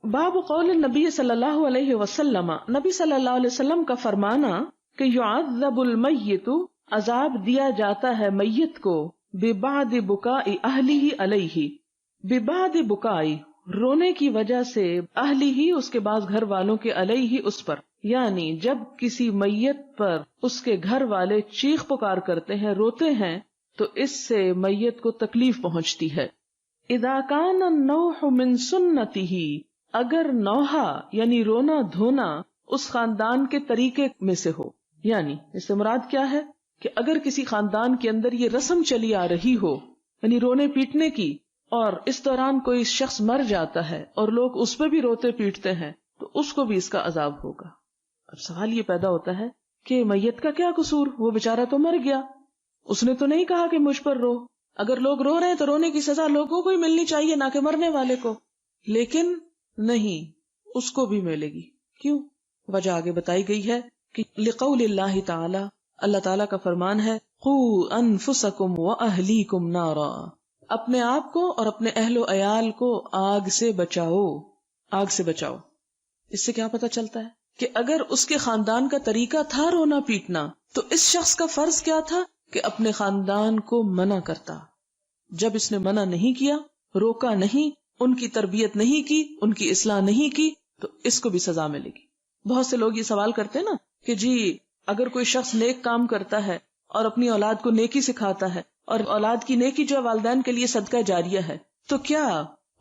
باب قول النبی صلی اللہ علیہ وسلم، نبی صلی اللہ علیہ وسلم کا فرمانا کہ یعذب المیت، عذاب دیا جاتا ہے میت کو، ببعد بکاء اہلہ علیہ، ببعد بکاء رونے کی وجہ سے، اہلہ اس کے بعض گھر والوں کے، علیہ اس پر، یعنی جب کسی میت پر اس کے گھر والے چیخ پکار کرتے ہیں، روتے ہیں، تو اس سے میت کو تکلیف پہنچتی ہے۔ اذا کان النوح من سنتہ، اگر نوحہ یعنی رونا دھونا اس خاندان کے طریقے میں سے ہو، یعنی اس سے مراد کیا ہے کہ اگر کسی خاندان کے اندر یہ رسم چلی آ رہی ہو، یعنی رونے پیٹنے کی، اور اس دوران کوئی شخص مر جاتا ہے اور لوگ اس پہ بھی روتے پیٹتے ہیں، تو اس کو بھی اس کا عذاب ہوگا۔ اب سوال یہ پیدا ہوتا ہے کہ میت کا کیا قصور، وہ بیچارہ تو مر گیا، اس نے تو نہیں کہا کہ مجھ پر رو، اگر لوگ رو رہے ہیں تو رونے کی سزا لوگوں کو ہی ملنی چاہیے، نہ کہ مرنے والے کو، لیکن نہیں، اس کو بھی ملے گی۔ کیوں؟ وجہ آگے بتائی گئی ہے کہ لقول اللہ تعالی، اللہ تعالیٰ کا فرمان ہے، قوا انفسکم واہلیکم نارا، اپنے آپ کو اور اپنے اہل و عیال کو آگ سے بچاؤ، آگ سے بچاؤ۔ اس سے کیا پتہ چلتا ہے کہ اگر اس کے خاندان کا طریقہ تھا رونا پیٹنا، تو اس شخص کا فرض کیا تھا کہ اپنے خاندان کو منع کرتا۔ جب اس نے منع نہیں کیا، روکا نہیں، ان کی تربیت نہیں کی، ان کی اصلاح نہیں کی، تو اس کو بھی سزا ملے گی۔ بہت سے لوگ یہ سوال کرتے ہیں نا کہ جی اگر کوئی شخص نیک کام کرتا ہے اور اپنی اولاد کو نیکی سکھاتا ہے، اور اولاد کی نیکی جو والدین کے لیے صدقہ جاریہ ہے، تو کیا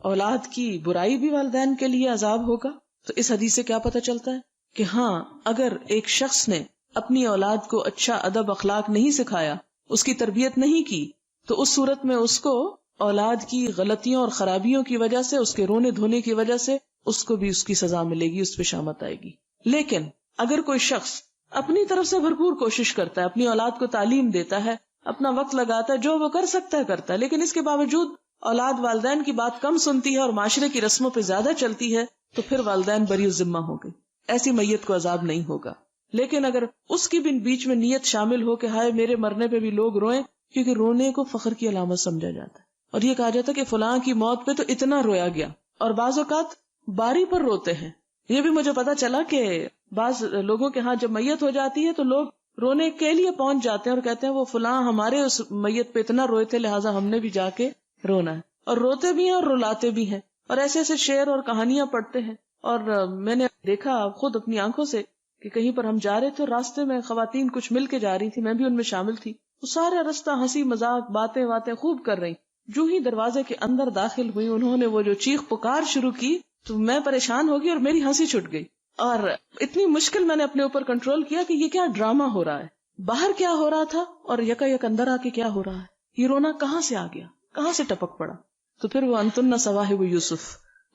اولاد کی برائی بھی والدین کے لیے عذاب ہوگا؟ تو اس حدیث سے کیا پتہ چلتا ہے کہ ہاں، اگر ایک شخص نے اپنی اولاد کو اچھا ادب اخلاق نہیں سکھایا، اس کی تربیت نہیں کی، تو اس صورت میں اس کو اولاد کی غلطیوں اور خرابیوں کی وجہ سے، اس کے رونے دھونے کی وجہ سے، اس کو بھی اس کی سزا ملے گی، اس پہ شامت آئے گی۔ لیکن اگر کوئی شخص اپنی طرف سے بھرپور کوشش کرتا ہے، اپنی اولاد کو تعلیم دیتا ہے، اپنا وقت لگاتا ہے، جو وہ کر سکتا ہے کرتا ہے، لیکن اس کے باوجود اولاد والدین کی بات کم سنتی ہے اور معاشرے کی رسموں پہ زیادہ چلتی ہے، تو پھر والدین بری الذمہ ہو گئے، ایسی میت کو عذاب نہیں ہوگا۔ لیکن اگر اس کی بھی بیچ میں نیت شامل ہو کہ ہائے میرے مرنے پہ بھی لوگ روئیں، کیونکہ رونے کو فخر کی علامت سمجھا جاتا ہے، اور یہ کہا جاتا ہے کہ فلاں کی موت پہ تو اتنا رویا گیا، اور بعض اوقات باری پر روتے ہیں۔ یہ بھی مجھے پتا چلا کہ بعض لوگوں کے ہاں جب میت ہو جاتی ہے تو لوگ رونے کے لیے پہنچ جاتے ہیں اور کہتے ہیں وہ فلاں ہمارے اس میت پہ اتنا روئے تھے، لہٰذا ہم نے بھی جا کے رونا ہے، اور روتے بھی ہیں اور رلاتے بھی ہیں، اور ایسے ایسے شعر اور کہانیاں پڑھتے ہیں۔ اور میں نے دیکھا خود اپنی آنکھوں سے کہ کہیں پر ہم جا رہے تھے، راستے میں خواتین کچھ مل کے جا رہی تھی، میں بھی ان میں شامل تھی، وہ سارا رستہ ہنسی مذاق باتیں خوب کر رہی، جو ہی دروازے کے اندر داخل ہوئی انہوں نے وہ جو چیخ پکار شروع کی تو میں پریشان ہو گئی اور میری ہنسی چھٹ گئی، اور اتنی مشکل میں نے اپنے اوپر کنٹرول کیا کہ یہ کیا ڈرامہ ہو رہا ہے، باہر کیا ہو رہا تھا اور یکا یک اندر آ کے کیا ہو رہا ہے، یہ رونا کہاں سے آ گیا، کہاں سے ٹپک پڑا۔ تو پھر وہ انتن صواحب یوسف،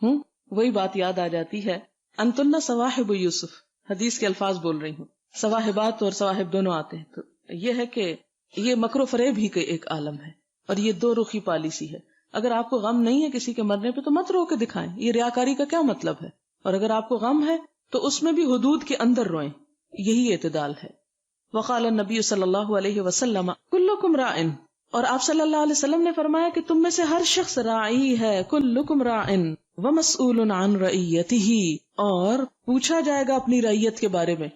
وہی بات یاد آ جاتی ہے، انتن صواحب یوسف، حدیث کے الفاظ بول رہی ہوں، صواحبات اور صواحب دونوں آتے ہیں، تو یہ ہے کہ یہ مکر و فریب ہی کا ایک عالم ہے، اور یہ دو رخی پالیسی ہے۔ اگر آپ کو غم نہیں ہے کسی کے مرنے پہ تو مت رو کے دکھائیں، یہ ریاکاری کا کیا مطلب ہے، اور اگر آپ کو غم ہے تو اس میں بھی حدود کے اندر روئیں، یہی اعتدال ہے۔ وقال النبی صلی اللہ علیہ وسلم کلکم راعٍ، اور آپ صلی اللہ علیہ وسلم نے فرمایا کہ تم میں سے ہر شخص راعی ہے، کلکم راعٍ ومسئول عن رعیتہ، اور پوچھا جائے گا اپنی رعیت کے بارے میں،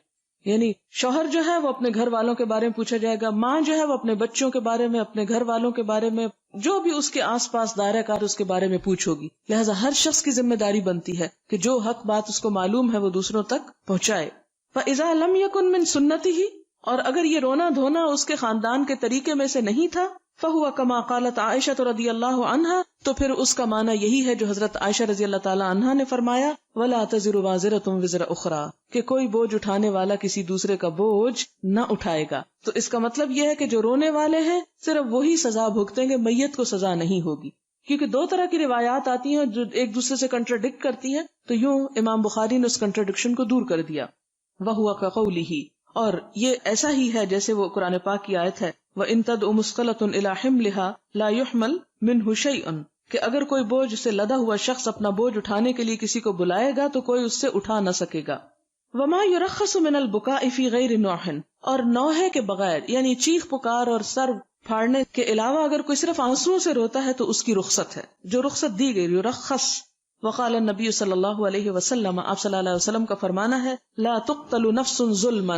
یعنی شوہر جو ہے وہ اپنے گھر والوں کے بارے میں پوچھا جائے گا، ماں جو ہے وہ اپنے بچوں کے بارے میں، اپنے گھر والوں کے بارے میں، جو بھی اس کے آس پاس دائرہ کار اس کے بارے میں پوچھو گی، لہٰذا ہر شخص کی ذمہ داری بنتی ہے کہ جو حق بات اس کو معلوم ہے وہ دوسروں تک پہنچائے۔ فَإِذَا لَمْ يَكُنْ مِنْ سُنَّتِهِ، اور اگر یہ رونا دھونا اس کے خاندان کے طریقے میں سے نہیں تھا، فَهُوَ كَمَا قَالَتْ عَائِشَةُ رَضِيَ اللَّهُ عَنْهَا، تو پھر اس کا معنی یہی ہے جو حضرت عائشہ رضی اللہ تعالی عنہا نے فرمایا، وَلَا تَزِرُ وَازِرَةٌ وِزْرَ أُخْرَى، کہ کوئی بوجھ اٹھانے والا کسی دوسرے کا بوجھ نہ اٹھائے گا۔ تو اس کا مطلب یہ ہے کہ جو رونے والے ہیں صرف وہی سزا بھگتیں گے، میت کو سزا نہیں ہوگی، کیونکہ دو طرح کی روایات آتی ہیں جو ایک دوسرے سے کنٹراڈکٹ کرتی ہیں، تو یوں امام بخاری نے اس کنٹراڈکشن کو دور کر دیا۔ وَهُوَ كَقَوْلِهِ، اور یہ ایسا ہی ہے جیسے وہ قرآن پاک کی آیت ہے، وَإِن تَدْعُ مُثْقَلَةٌ إِلَى حِمْلِهَا لَا يُحْمَلْ مِنْهُ شَيْءٌ، کہ اگر کوئی بوجھ سے لدا ہوا شخص اپنا بوجھ اٹھانے کے لیے کسی کو بلائے گا تو کوئی اس سے اٹھا نہ سکے گا۔ وَمَا يُرَخَّصُ مِنَ الْبُكَاءِ فِي غَيْرِ نُوحٍ، اور نوحے کے بغیر یعنی چیخ پکار اور سر پھاڑنے کے علاوہ اگر کوئی صرف آنسوؤں سے روتا ہے تو اس کی رخصت ہے، جو رخصت دی گئی، یرخص وقال النبی صلی اللہ علیہ وسلم، آپ صلی اللہ علیہ وسلم کا فرمانا ہے، لا تقتل نفس ظلما،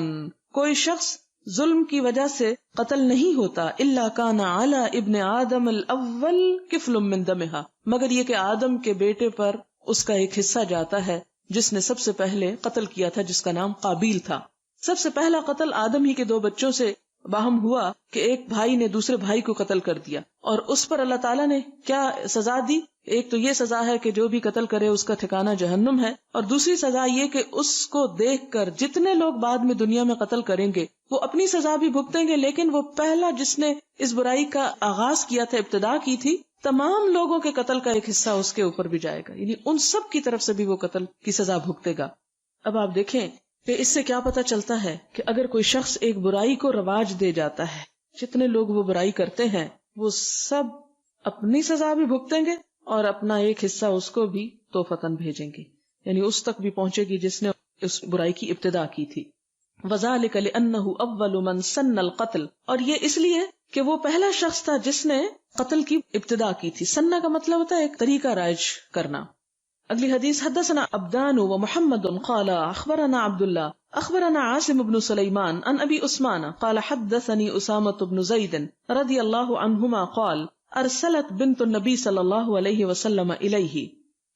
کوئی شخص ظلم کی وجہ سے قتل نہیں ہوتا، الا کان علی ابن آدم الاول کفل من دمہا، مگر یہ کہ آدم کے بیٹے پر اس کا ایک حصہ جاتا ہے جس نے سب سے پہلے قتل کیا تھا، جس کا نام قابیل تھا۔ سب سے پہلا قتل آدم ہی کے دو بچوں سے باہم ہوا کہ ایک بھائی نے دوسرے بھائی کو قتل کر دیا، اور اس پر اللہ تعالیٰ نے کیا سزا دی؟ ایک تو یہ سزا ہے کہ جو بھی قتل کرے اس کا ٹھکانہ جہنم ہے، اور دوسری سزا یہ کہ اس کو دیکھ کر جتنے لوگ بعد میں دنیا میں قتل کریں گے وہ اپنی سزا بھی بھگتیں گے، لیکن وہ پہلا جس نے اس برائی کا آغاز کیا تھا، ابتدا کی تھی، تمام لوگوں کے قتل کا ایک حصہ اس کے اوپر بھی جائے گا، یعنی ان سب کی طرف سے بھی وہ قتل کی سزا بھگتے گا۔ اب آپ دیکھیں کہ اس سے کیا پتہ چلتا ہے کہ اگر کوئی شخص ایک برائی کو رواج دے جاتا ہے، جتنے لوگ وہ برائی کرتے ہیں وہ سب اپنی سزا بھی بھگتیں گے اور اپنا ایک حصہ اس کو بھی توفتاً بھیجیں گے، یعنی اس تک بھی پہنچے گی جس نے اس برائی کی ابتدا کی تھی۔ وذالک لانہ اول من سن القتل، اور یہ اس لیے کہ وہ پہلا شخص تھا جس نے قتل کی ابتدا کی تھی۔ سننا کا مطلب ہوتا ہے ایک طریقہ رائج کرنا۔ اگلی حدیث، حدثنا عبدان و محمد قال اخبرنا عبداللہ اخبرنا عاصم بن سلیمان عن ابی عثمان قال حدثني اسامة بن زید رضی اللہ عنہما قال ارسلت بنت النبی صلی اللہ علیہ وسلم الیہ،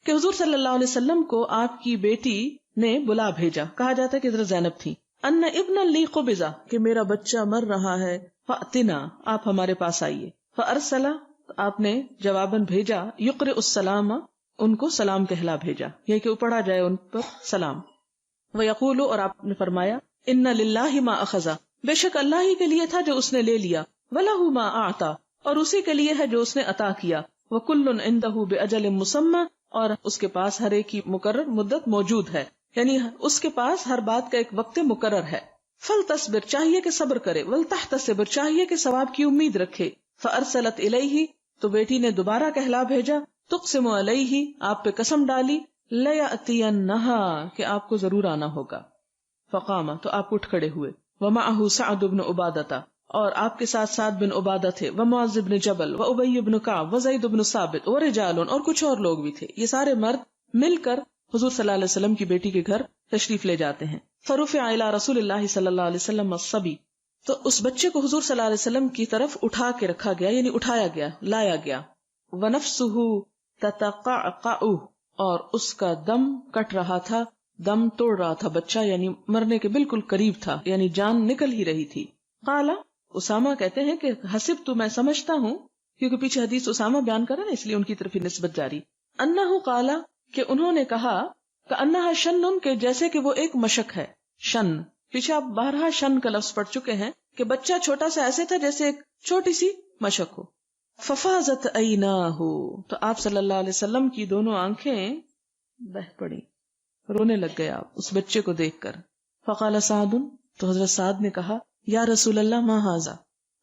کہ حضور صلی اللہ علیہ وسلم کو آپ کی بیٹی نے بلا بھیجا، کہا جاتا ہے کہ حضرت زینب تھی، ان ابن لی قبضہ، کہ میرا بچہ مر رہا ہے، فأتنا، آپ ہمارے پاس آئیے، فارسل، آپ نے جواباً بھیجا، یقرئ السلام، ان کو سلام کہلا بھیجا، یہ کہ پڑھا جائے ان پر سلام، ویقول، اور آپ نے فرمایا، ان للہ ما اخذ، بے شک اللہ ہی کے لیے تھا جو اس نے لے لیا، ولہ ما اعطى، اور اسی کے لیے ہے جو اس نے عطا کیا، وکل عندہ باجل مسمى، اور اس کے پاس ہر ایک کی مقرر مدت موجود ہے، یعنی اس کے پاس ہر بات کا ایک وقت مقرر ہے۔ فلتصبر، چاہیے کہ صبر کرے، ولتحتسب، چاہیے کہ ثواب کی امید رکھے۔ فارسلت الیہ، تو بیٹی نے دوبارہ کہلا بھیجا، تقسم علیہ، آپ پہ قسم ڈالی، لیاتینہا، کہ آپ کو ضرور آنا ہوگا۔ فقام، تو آپ اٹھ کھڑے ہوئے، ومعہ سعد بن عبادہ، اور آپ کے ساتھ سعد بن عبادہ تھے، ومعاذ بن جبل، وابی بن کعب، وزید بن ثابت، ورجال، اور کچھ اور لوگ بھی تھے۔ یہ سارے مرد مل کر حضور صلی اللہ علیہ وسلم کی بیٹی کے گھر تشریف لے جاتے ہیں۔ فرفع الی رسول اللہ صلی اللہ علیہ وسلم الصبی، تو اس بچے کو حضور صلی اللہ علیہ وسلم کی طرف اٹھا کے رکھا گیا، یعنی اٹھایا گیا، لایا گیا۔ ونفسہ تتقعقع، اور اس کا دم کٹ رہا تھا، دم توڑ رہا تھا بچہ، یعنی مرنے کے بالکل قریب تھا، یعنی جان نکل ہی رہی تھی۔ قال، اسامہ کہتے ہیں کہ حسب تو، میں سمجھتا ہوں، کیونکہ پیچھے حدیث اسامہ بیان کرا نا، اس لیے ان کی طرف نسبت جاری، انہ قال، کہ انہوں نے کہا کہ انہا شن، کہ جیسے کہ وہ ایک مشک ہے، شن، پیچھے آپ بارہا شن کا لفظ پڑھ چکے ہیں کہ بچہ چھوٹا سا ایسے تھا جیسے ایک چھوٹی سی مشک ہو۔ ففازت عیناہ، تو آپ صلی اللہ علیہ وسلم کی دونوں آنکھیں بہہ پڑی، رونے لگ گئے آپ اس بچے کو دیکھ کر۔ فقال سعد، تو حضرت سعد نے کہا، یا رسول اللہ ما ھذا،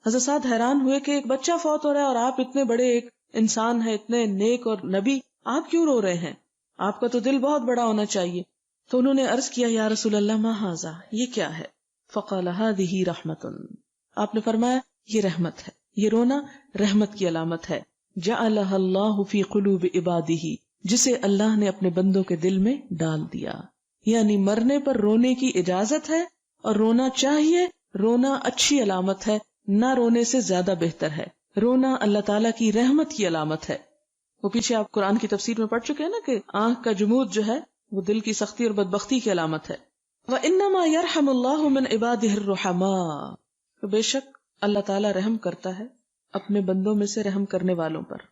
حضرت سعد حیران ہوئے کہ ایک بچہ فوت ہو رہا ہے اور آپ اتنے بڑے ایک انسان ہیں، اتنے نیک اور نبی، آپ کیوں رو رہے ہیں؟ آپ کا تو دل بہت بڑا ہونا چاہیے۔ تو انہوں نے عرض کیا، یا رسول اللہ ما ھذا، یہ کیا ہے؟ فقال ھذہ رحمۃ، آپ نے فرمایا یہ رحمت ہے، یہ رونا رحمت کی علامت ہے، جعلها اللہ فی قلوب عبادہ، جسے اللہ نے اپنے بندوں کے دل میں ڈال دیا، یعنی مرنے پر رونے کی اجازت ہے، اور رونا چاہیے، رونا اچھی علامت ہے، نہ رونے سے زیادہ بہتر ہے، رونا اللہ تعالیٰ کی رحمت کی علامت ہے۔ وہ پیچھے آپ قرآن کی تفسیر میں پڑھ چکے ہیں نا کہ آنکھ کا جمود جو ہے وہ دل کی سختی اور بدبختی کی علامت ہے۔ وَإِنَّمَا يَرْحَمُ اللَّهُ مِنْ عِبَادِهِ الرُّحَمَاءِ، تو بے شک اللہ تعالیٰ رحم کرتا ہے اپنے بندوں میں سے رحم کرنے والوں پر۔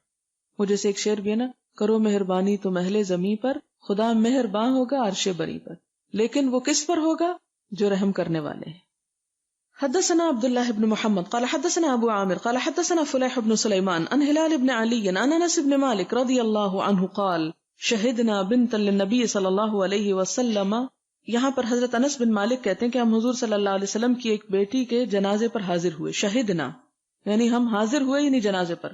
وہ جیسے ایک شعر بھی ہے نا، کرو مہربانی تو محل زمیں پر، خدا مہرباں ہوگا عرش بری پر، لیکن وہ کس پر ہوگا؟ جو رحم کرنے والے ہیں۔ حدثنا عبداللہ بن محمد قال حدثنا ابو عامر قال حدثنا فلیح بن سلیمان عن ہلال بن علی عن انس بن مالک رضی اللہ عنہ قال شہدنا بنتا للنبی صلی اللہ علیہ وسلم، یہاں پر حضرت انس بن مالک کہتے ہیں کہ ہم حضور صلی اللہ علیہ وسلم کی ایک بیٹی کے جنازے پر حاضر ہوئے، شہدنا یعنی ہم حاضر ہوئے یعنی جنازے پر،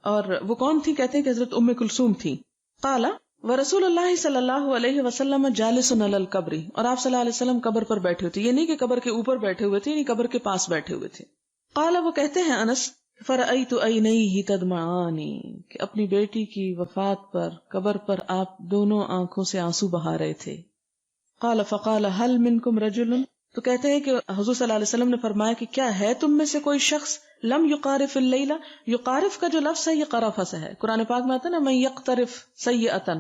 اور وہ کون تھی؟ کہتے ہیں کہ حضرت ام کلثوم تھی۔ قال ورسول اللہ صلی اللہ علیہ وسلم جالس علی القبر، اور آپ صلی اللہ علیہ وسلم قبر پر بیٹھے ہوئے تھے، یہ نہیں کہ قبر کے اوپر بیٹھے ہوئے تھے، یعنی قبر کے پاس بیٹھے ہوئے تھے۔ قال، وہ کہتے ہیں انس فرأیت عینیہ تدمعانی، کہ اپنی بیٹی کی وفات پر قبر پر آپ دونوں آنکھوں سے آنسو بہا رہے تھے. قال فقال هل منکم رجل، تو کہتے ہیں کہ حضور صلی اللہ علیہ وسلم نے فرمایا کہ کیا ہے تم میں سے کوئی شخص لم یقارف اللیلہ. یقارف کا جو لفظ ہے یہ قرفہ سے ہے. قرآن پاک میں آتا ہے نا من یقترف سیئۃ،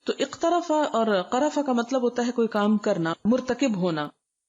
تو اقترف اور قرفہ کا مطلب ہوتا ہے کوئی کام کرنا، مرتکب ہونا.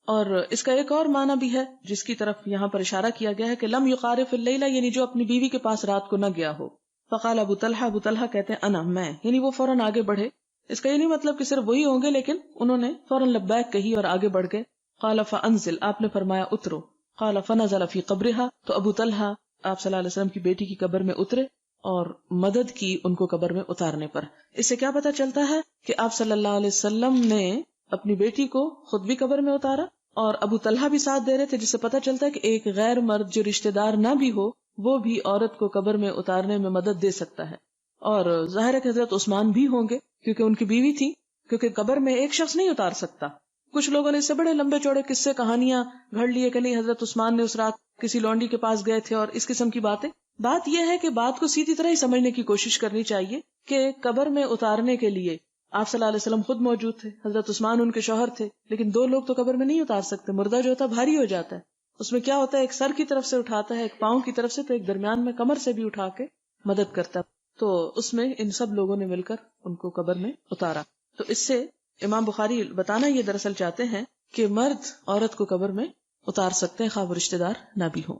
اور اس کا ایک اور معنی بھی ہے جس کی طرف یہاں پر اشارہ کیا گیا ہے کہ لم یقارف اللیلہ، یعنی جو اپنی بیوی کے پاس رات کو نہ گیا ہو. فقال ابو طلحہ کہتے ہیں انا، میں، یعنی وہ فوراً آگے بڑھے. اس کا یہ نہیں مطلب کہ صرف وہی ہوں گے، لیکن انہوں نے فوراً لبیک کہی اور آگے بڑھ گئے. قال فانزل، آپ نے فرمایا اترو. قال فنزل فی قبرها، تو ابو طلحہ آپ صلی اللہ علیہ وسلم کی بیٹی کی قبر میں اترے اور مدد کی ان کو قبر میں اتارنے پر. اس سے کیا پتہ چلتا ہے کہ آپ صلی اللہ علیہ وسلم نے اپنی بیٹی کو خود بھی قبر میں اتارا اور ابو طلحہ بھی ساتھ دے رہے تھے، جس سے پتہ چلتا ہے کہ ایک غیر مرد جو رشتہ دار نہ بھی ہو وہ بھی عورت کو قبر میں اتارنے میں مدد دے سکتا ہے. اور ظاہر ہے کہ حضرت عثمان بھی ہوں گے کیونکہ ان کی بیوی تھی، کیونکہ قبر میں ایک شخص نہیں اتار سکتا. کچھ لوگوں نے اس سے بڑے لمبے چوڑے قصے کہانیاں گھڑ لیے کہ نہیں حضرت عثمان نے اس رات کسی لونڈی کے پاس گئے تھے اور اس قسم کی باتیں. بات یہ ہے کہ بات کو سیدھی طرح ہی سمجھنے کی کوشش کرنی چاہیے کہ قبر میں اتارنے کے لیے آپ صلی اللہ علیہ وسلم خود موجود تھے، حضرت عثمان ان کے شوہر تھے، لیکن دو لوگ تو قبر میں نہیں اتار سکتے. مردہ جو ہوتا ہے بھاری ہو جاتا ہے، اس میں کیا ہوتا ہے ایک سر کی طرف سے اٹھاتا ہے، ایک پاؤں کی طرف سے، تو ایک درمیان میں کمر سے بھی اٹھا کے مدد کرتا ہے. تو اس میں ان سب لوگوں نے مل کر ان کو قبر میں اتارا. تو اس سے امام بخاری بتانا یہ دراصل چاہتے ہیں کہ مرد عورت کو قبر میں اتار سکتے ہیں خواہ وہ رشتہ دار نہ بھی ہوں.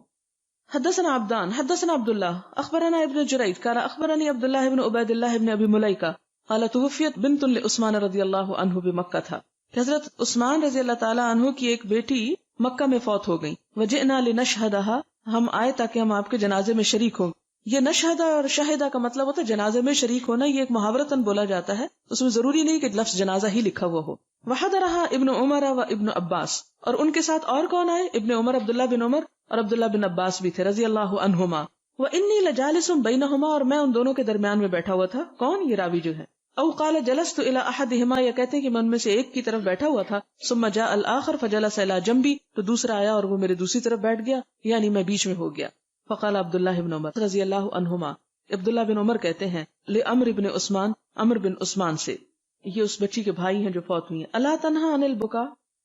حدثنا عبدان حدثنا عبداللہ اخبرنا ابن جريج قال اخبرني عبد الله بن عبید اللہ بن ابی ملیکہ قال توفیت بنت لعثمان رضی اللہ عنہ بمکہ تھا، کہ حضرت عثمان رضی اللہ تعالی عنہ کی ایک بیٹی مکہ میں فوت ہو گئی. وجئنا لنشهدها، ہم آئے تاکہ ہم آپ کے جنازے میں شریک ہوں. یہ نشہدہ اور شاہدہ کا مطلب ہوتا ہے جنازے میں شریک ہونا. یہ ایک محاورتاً بولا جاتا ہے، اس میں ضروری نہیں کہ لفظ جنازہ ہی لکھا ہوا ہو. وحضرها ابن عمر و ابن عباس، اور ان کے ساتھ اور کون آئے؟ ابن عمر، عبداللہ بن عمر اور عبداللہ بن عباس بھی تھے رضی اللہ عنہما. وانی لجالس بینہما، اور میں ان دونوں کے درمیان میں بیٹھا ہوا تھا. کون؟ یہ راوی جو ہے. او قال جلست الى احدہما، یا کہتے ہیں کہ میں ان میں سے ایک کی طرف بیٹھا ہوا تھا. ثم جاء الاخر فجلس الى جنبی، تو دوسرا آیا اور وہ میرے دوسری طرف بیٹھ گیا، یعنی میں بیچ میں ہو گیا. فقال عبداللہ بن عمر رضی اللہ عنہما، عبداللہ بن عمر کہتے ہیں لعمر بن عثمان، عمر بن عثمان سے، یہ اس بچی کے بھائی ہیں جو فوت ہوئی ہیں. الا تنہا عن البکا،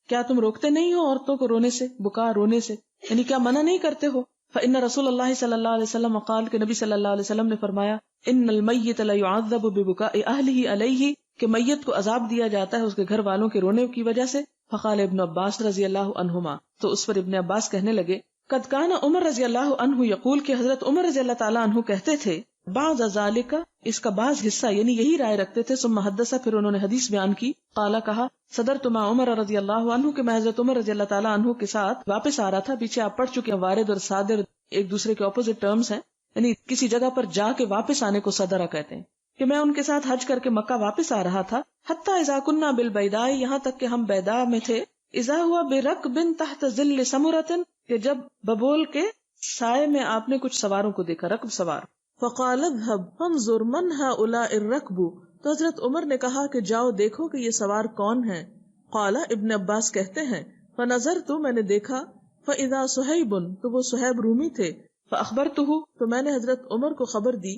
کیا تم روکتے نہیں ہو عورتوں کو رونے سے؟ بکا، رونے سے، یعنی کیا منع نہیں کرتے ہو؟ فإن رسول اللہ صلی اللہ علیہ وسلم قال، کہ نبی صلی اللہ علیہ وسلم نے فرمایا ان المیت لیعذب ببکاء اہلہ علیہ، کہ میت کو عذاب دیا جاتا ہے اس کے گھر والوں کے رونے کی وجہ سے. فقال ابن عباس رضی اللہ عنہما، تو اس پر ابن عباس کہنے لگے قد کان عمر رضی اللہ عنہ یقول، کہ حضرت عمر رضی اللہ تعالیٰ عنہ کہتے تھے بعض ذالک، اس کا بعض حصہ، یعنی یہی رائے رکھتے تھے. ثم حدث، پھر انہوں نے حدیث بیان کی. قالا، کہا صدرت مع عمر رضی اللہ عنہ، کہ میں حضرت عمر رضی اللہ تعالیٰ عنہ کے ساتھ واپس آ رہا تھا. پیچھے آپ پڑھ چکے ہیں وارد اور صادر ایک دوسرے کے اپوزٹ ٹرمز ہیں، یعنی کسی جگہ پر جا کے واپس آنے کو صدرہ کہتے ہیں. کہ میں ان کے ساتھ حج کر کے مکہ واپس آ رہا تھا. حتی اذا کنا بالبیداء، یہاں تک کہ ہم بیداء میں تھے. اذا ہوا برکب تحت ظل سمرۃ، کہ جب ببول کے سائے میں آپ نے کچھ سواروں کو دیکھا، رکب سوار. فقال اذهب فانظر من هؤلاء الركب، تو حضرت عمر نے کہا کہ جاؤ دیکھو کہ یہ سوار کون ہیں. قال، ابن عباس کہتے ہیں فنظرت، میں نے دیکھا. فاذا صہیب، تو وہ صہیب رومی تھے. فاخبرته، تو میں نے حضرت عمر کو خبر دی.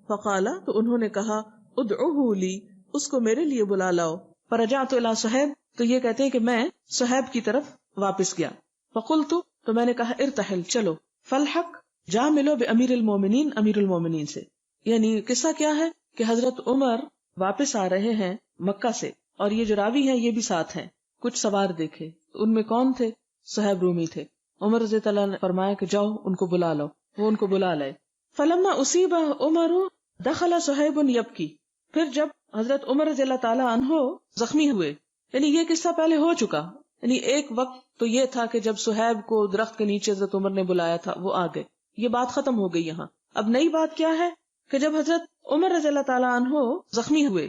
فقال، تو انہوں نے کہا ادعوه لی، اس کو میرے لیے بلا لاؤ. فرجعت الى صہیب، تو یہ کہتے ہیں کہ میں صہیب کی طرف واپس گیا. فقلت، تو میں نے کہا ارتحل، چلو. فالحق، جا ملو بامیر المومنین، امیر المومنین سے. یعنی قصہ کیا ہے کہ حضرت عمر واپس آ رہے ہیں مکہ سے، اور یہ جو راوی ہیں یہ بھی ساتھ ہیں. کچھ سوار دیکھے، ان میں کون تھے؟ صہیب رومی تھے. عمر رضی اللہ عنہ نے فرمایا کہ جاؤ ان کو بلا لو. وہ ان کو بلا لائے. فلما اصیب عمر دخل صہیب یبکی، پھر جب حضرت عمر رضی اللہ تعالی عنہ زخمی ہوئے، یعنی یہ قصہ پہلے ہو چکا. یعنی ایک وقت تو یہ تھا کہ جب صہیب کو درخت کے نیچے حضرت عمر نے بلایا تھا، وہ آ گئے، یہ بات ختم ہو گئی. یہاں اب نئی بات کیا ہے کہ جب حضرت عمر رضی اللہ تعالیٰ عنہ زخمی ہوئے،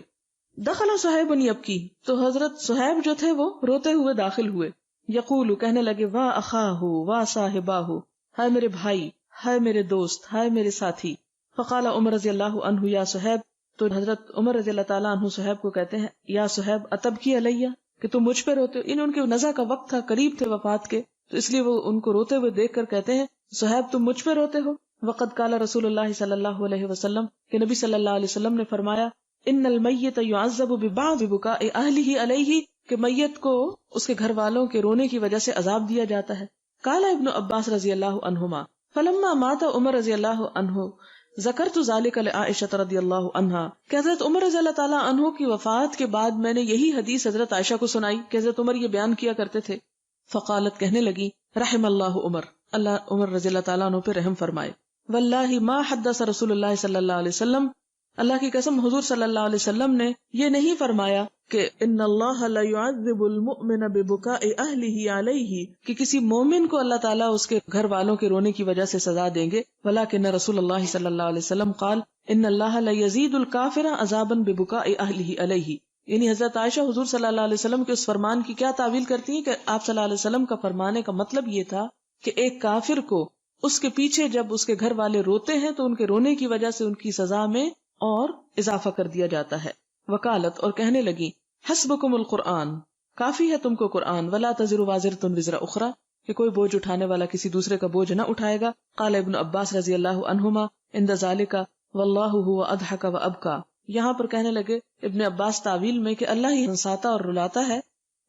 دخل صہیب یبکی، تو حضرت صہیب جو تھے وہ روتے ہوئے داخل ہوئے. یقول، کہنے لگے واہ اخاہ واہ صاحباہ، ہائے میرے بھائی، ہائے میرے دوست، ہائے میرے ساتھی. فقال عمر رضی اللہ عنہ یا صہیب، تو حضرت عمر رضی اللہ تعالیٰ عنہ صہیب کو کہتے ہیں یا صہیب اتبکی علیہ، کہ تم مجھ پہ روتے ہو. ان کے نزع کا وقت تھا، قریب تھے وفات کے، تو اس لیے وہ ان کو روتے ہوئے دیکھ کر کہتے ہیں صہیب تم مجھ پہ روتے ہو. وقد قال رسول اللہ صلی اللہ علیہ وسلم کہ نبی صلی اللہ علیہ وسلم نے فرمایا ان المیت یعذب ببعض بکاء اہلہ علیہ کہ میت کو اس کے گھر والوں کے رونے کی وجہ سے عذاب دیا جاتا ہے. قال ابن عباس رضی اللہ عنہما فلما مات عمر رضی اللہ عنہ ذکرت ذلک لعائشہ رضی اللہ عنہا کہ حضرت عمر رضی اللہ تعالیٰ عنہ کی وفات کے بعد میں نے یہی حدیث حضرت عائشہ کو سنائی کہ حضرت عمر یہ بیان کیا کرتے تھے. فقالت کہنے لگی رحم اللہ عمر، اللہ عمر رضی اللہ تعالیٰ عنہ پہ رحم فرمائے. واللہ ما حدث رسول اللہ صلی اللہ علیہ وسلم، اللہ کی قسم حضور صلی اللہ علیہ وسلم نے یہ نہیں فرمایا کہ ان اللہ لا يعذب المؤمن ببکاء اہلہ علیہ کہ کسی مومن کو اللہ تعالیٰ اس کے گھر والوں کے رونے کی وجہ سے سزا دیں گے. ولکن رسول اللہ صلی اللہ علیہ وسلم قال ان اللہ لا يزيد الکافر عذابا ببکاء اہلہ علیہ. یعنی حضرت عائشہ حضور صلی اللہ علیہ وسلم کے اس فرمان کی کیا تعویل کرتی ہیں کہ آپ صلی اللہ علیہ وسلم کا فرمانے کا مطلب یہ تھا کہ ایک کافر کو اس کے پیچھے جب اس کے گھر والے روتے ہیں تو ان کے رونے کی وجہ سے ان کی سزا میں اور اضافہ کر دیا جاتا ہے. وکالت اور کہنے لگی حسبکم القرآن کافی ہے تم کو قرآن ولا تزر وازرۃ وزر اخرى کہ کوئی بوجھ اٹھانے والا کسی دوسرے کا بوجھ نہ اٹھائے گا. قال ابن عباس رضی اللہ عنہما عند ذلک واللہ هو اضحک وابکى. یہاں پر کہنے لگے ابن عباس تعویل میں کہ اللہ ہی ہنساتا اور رلاتا ہے.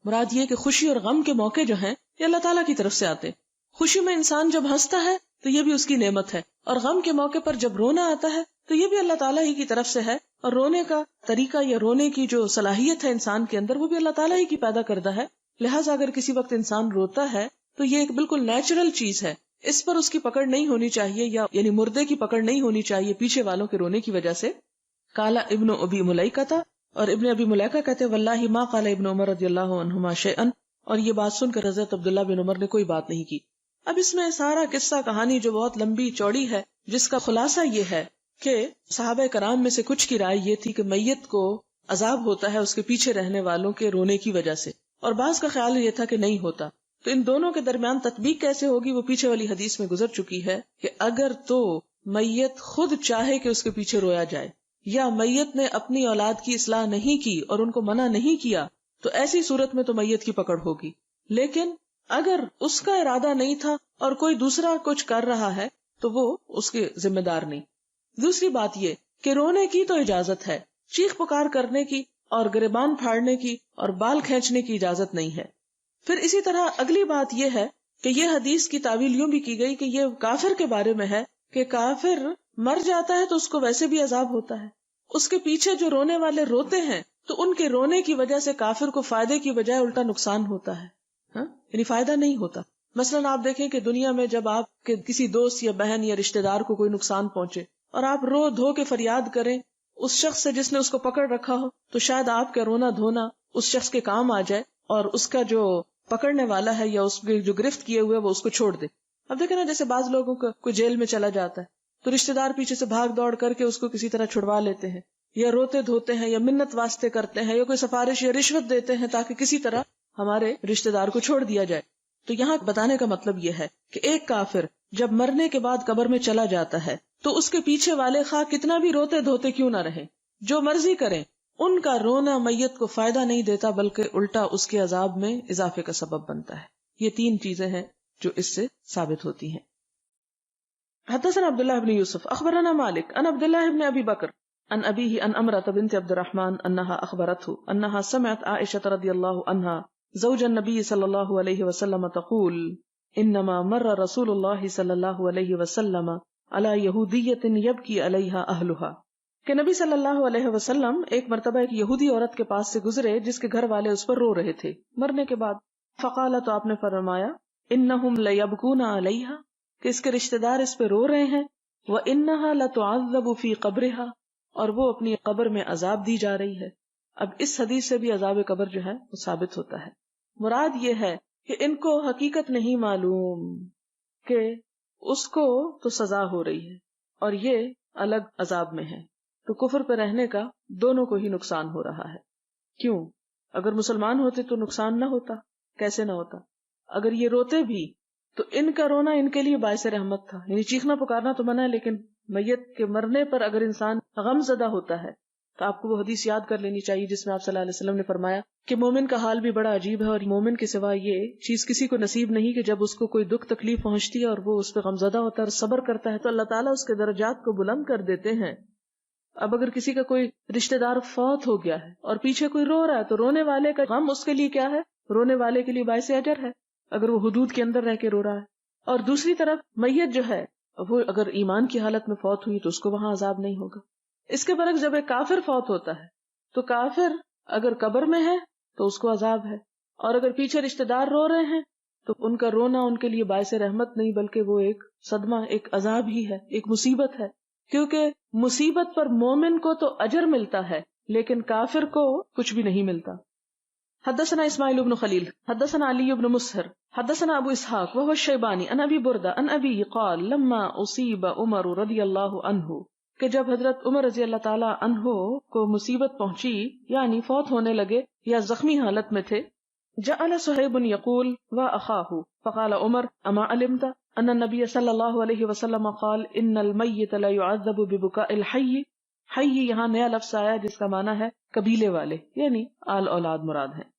مراد یہ کہ خوشی اور غم کے موقع جو ہیں یہ اللہ تعالیٰ کی طرف سے آتے. خوشی میں انسان جب ہنستا ہے تو یہ بھی اس کی نعمت ہے، اور غم کے موقع پر جب رونا آتا ہے تو یہ بھی اللہ تعالیٰ ہی کی طرف سے ہے. اور رونے کا طریقہ یا رونے کی جو صلاحیت ہے انسان کے اندر وہ بھی اللہ تعالیٰ ہی کی پیدا کردہ ہے. لہٰذا اگر کسی وقت انسان روتا ہے تو یہ ایک بالکل نیچرل چیز ہے، اس پر اس کی پکڑ نہیں ہونی چاہیے، یا یعنی مردے کی پکڑ نہیں ہونی چاہیے پیچھے والوں کے رونے کی وجہ سے. قال ابن ابی ملیکہ اور ابن ابی ملیکہ کہتے واللہ ما قال ابن عمر رضی اللہ عنہما شیئا، اور یہ بات سن کر حضرت عبداللہ بن عمر نے کوئی بات نہیں کی. اب اس میں سارا قصہ کہانی جو بہت لمبی چوڑی ہے جس کا خلاصہ یہ ہے کہ صحابہ کرام میں سے کچھ کی رائے یہ تھی کہ میت کو عذاب ہوتا ہے اس کے پیچھے رہنے والوں کے رونے کی وجہ سے، اور بعض کا خیال یہ تھا کہ نہیں ہوتا. تو ان دونوں کے درمیان تطبیق کیسے ہوگی وہ پیچھے والی حدیث میں گزر چکی ہے کہ اگر تو میت خود چاہے کہ اس کے پیچھے رویا جائے، یا میت نے اپنی اولاد کی اصلاح نہیں کی اور ان کو منع نہیں کیا، تو ایسی صورت میں تو میت کی پکڑ ہوگی. لیکن اگر اس کا ارادہ نہیں تھا اور کوئی دوسرا کچھ کر رہا ہے تو وہ اس کے ذمہ دار نہیں. دوسری بات یہ کہ رونے کی تو اجازت ہے، چیخ پکار کرنے کی اور گریبان پھاڑنے کی اور بال کھینچنے کی اجازت نہیں ہے. پھر اسی طرح اگلی بات یہ ہے کہ یہ حدیث کی تعویل یوں بھی کی گئی کہ یہ کافر کے بارے میں ہے کہ کافر مر جاتا ہے تو اس کو ویسے بھی عذاب ہوتا ہے، اس کے پیچھے جو رونے والے روتے ہیں تو ان کے رونے کی وجہ سے کافر کو فائدے کی بجائے الٹا نقصان ہوتا ہے، یعنی فائدہ نہیں ہوتا. مثلاً آپ دیکھیں کہ دنیا میں جب آپ کے کسی دوست یا بہن یا رشتہ دار کو کوئی نقصان پہنچے اور آپ رو دھو کے فریاد کریں اس شخص سے جس نے اس کو پکڑ رکھا ہو، تو شاید آپ کا رونا دھونا اس شخص کے کام آ جائے اور اس کا جو پکڑنے والا ہے یا اس کے جو گرفت کیے ہوئے وہ اس کو چھوڑ دے. اب دیکھیں نا، جیسے بعض لوگوں کا کوئی جیل میں چلا جاتا ہے تو رشتہ دار پیچھے سے بھاگ دوڑ کر کے اس کو کسی طرح چھڑوا لیتے ہیں، یا روتے دھوتے ہیں، یا منت واسطے کرتے ہیں، یا کوئی سفارش یا رشوت دیتے ہیں تاکہ کسی طرح ہمارے رشتہ دار کو چھوڑ دیا جائے. تو یہاں بتانے کا مطلب یہ ہے کہ ایک کافر جب مرنے کے بعد قبر میں چلا جاتا ہے تو اس کے پیچھے والے خواہ کتنا بھی روتے دھوتے کیوں نہ رہیں، جو مرضی کریں، ان کا رونا میت کو فائدہ نہیں دیتا بلکہ الٹا اس کے عذاب میں اضافے کا سبب بنتا ہے. یہ تین چیزیں ہیں جو اس سے ثابت ہوتی ہیں. حدثنا عبداللہ بن یوسف اخبرنا مالک ان عبداللہ بن ابی بکر ان ابیہ ان امرۃ بنت عبد الرحمن انہا اخبرته انہا سمعت عائشہ رضی اللہ عنہا زوج النبی صلی اللہ علیہ وسلم تقول انما مر رسول اللہ صلی اللہ علیہ وسلم علی یہودیۃ یبکی علیہا اہلہا، کہ نبی صلی اللہ علیہ وسلم ایک مرتبہ ایک یہودی عورت کے پاس سے گزرے جس کے گھر والے اس پر رو رہے تھے مرنے کے بعد. فقال، تو آپ نے فرمایا انہم لیبکون علیہا، کہ اس کے رشتہ دار اس پہ رو رہے ہیں، وانہا لتعذب فی قبرہا، اور وہ اپنی قبر میں عذاب دی جا رہی ہے. اب اس حدیث سے بھی عذاب قبر جو ہے وہ ثابت ہوتا ہے. مراد یہ ہے کہ ان کو حقیقت نہیں معلوم کہ اس کو تو سزا ہو رہی ہے اور یہ الگ عذاب میں ہے، تو کفر پہ رہنے کا دونوں کو ہی نقصان ہو رہا ہے. کیوں؟ اگر مسلمان ہوتے تو نقصان نہ ہوتا، کیسے نہ ہوتا؟ اگر یہ روتے بھی تو ان کا رونا ان کے لیے باعث رحمت تھا، یعنی چیخنا پکارنا تو منع ہے، لیکن میت کے مرنے پر اگر انسان غم زدہ ہوتا ہے، تو آپ کو وہ حدیث یاد کر لینی چاہیے جس میں آپ صلی اللہ علیہ وسلم نے فرمایا کہ مومن کا حال بھی بڑا عجیب ہے، اور مومن کے سوا یہ چیز کسی کو نصیب نہیں کہ جب اس کو کوئی دکھ تکلیف پہنچتی ہے اور وہ اس پہ غمزدہ ہوتا ہے اور صبر کرتا ہے تو اللہ تعالیٰ اس کے درجات کو بلند کر دیتے ہیں۔ اب اگر کسی کا کوئی رشتہ دار فوت ہو گیا ہے اور پیچھے کوئی رو رہا ہے تو رونے والے کا غم اس کے لیے کیا ہے؟ رونے والے کے لیے باعث اجر ہے اگر وہ حدود کے اندر رہ کے رو رہا ہے۔ اور دوسری طرف میت جو ہے وہ اگر ایمان کی حالت میں فوت ہوئی تو اس کو وہاں عذاب نہیں ہوگا۔ اس کے برعکس جب ایک کافر فوت ہوتا ہے تو کافر اگر قبر میں ہے تو اس کو عذاب ہے، اور اگر پیچھے رشتہ دار رو رہے ہیں تو ان کا رونا ان کے لیے باعث رحمت نہیں بلکہ وہ ایک صدمہ، ایک عذاب ہی ہے، ایک مصیبت ہے، کیونکہ مصیبت پر مومن کو تو اجر ملتا ہے لیکن کافر کو کچھ بھی نہیں ملتا۔ حدثنا اسماعیل بن خلیل حدثنا علی بن مسہر حدثنا ابو اسحاق وهو الشیبانی عن ابی بردہ عن ابی قال لما اصیب عمر رضی اللہ عنہ، کہ جب حضرت عمر رضی اللہ تعالی عنہ کو مصیبت پہنچی یعنی فوت ہونے لگے یا زخمی حالت میں تھے، جعل صہیب یقول واخاہ فقال عمر اما علمت ان النبی صلی اللہ علیہ وسلم قال ان المیت لا يعذب ببکاء الحی۔ حی یہاں نیا لفظ آیا جس کا معنی ہے قبیلے والے، یعنی آل اولاد مراد ہیں۔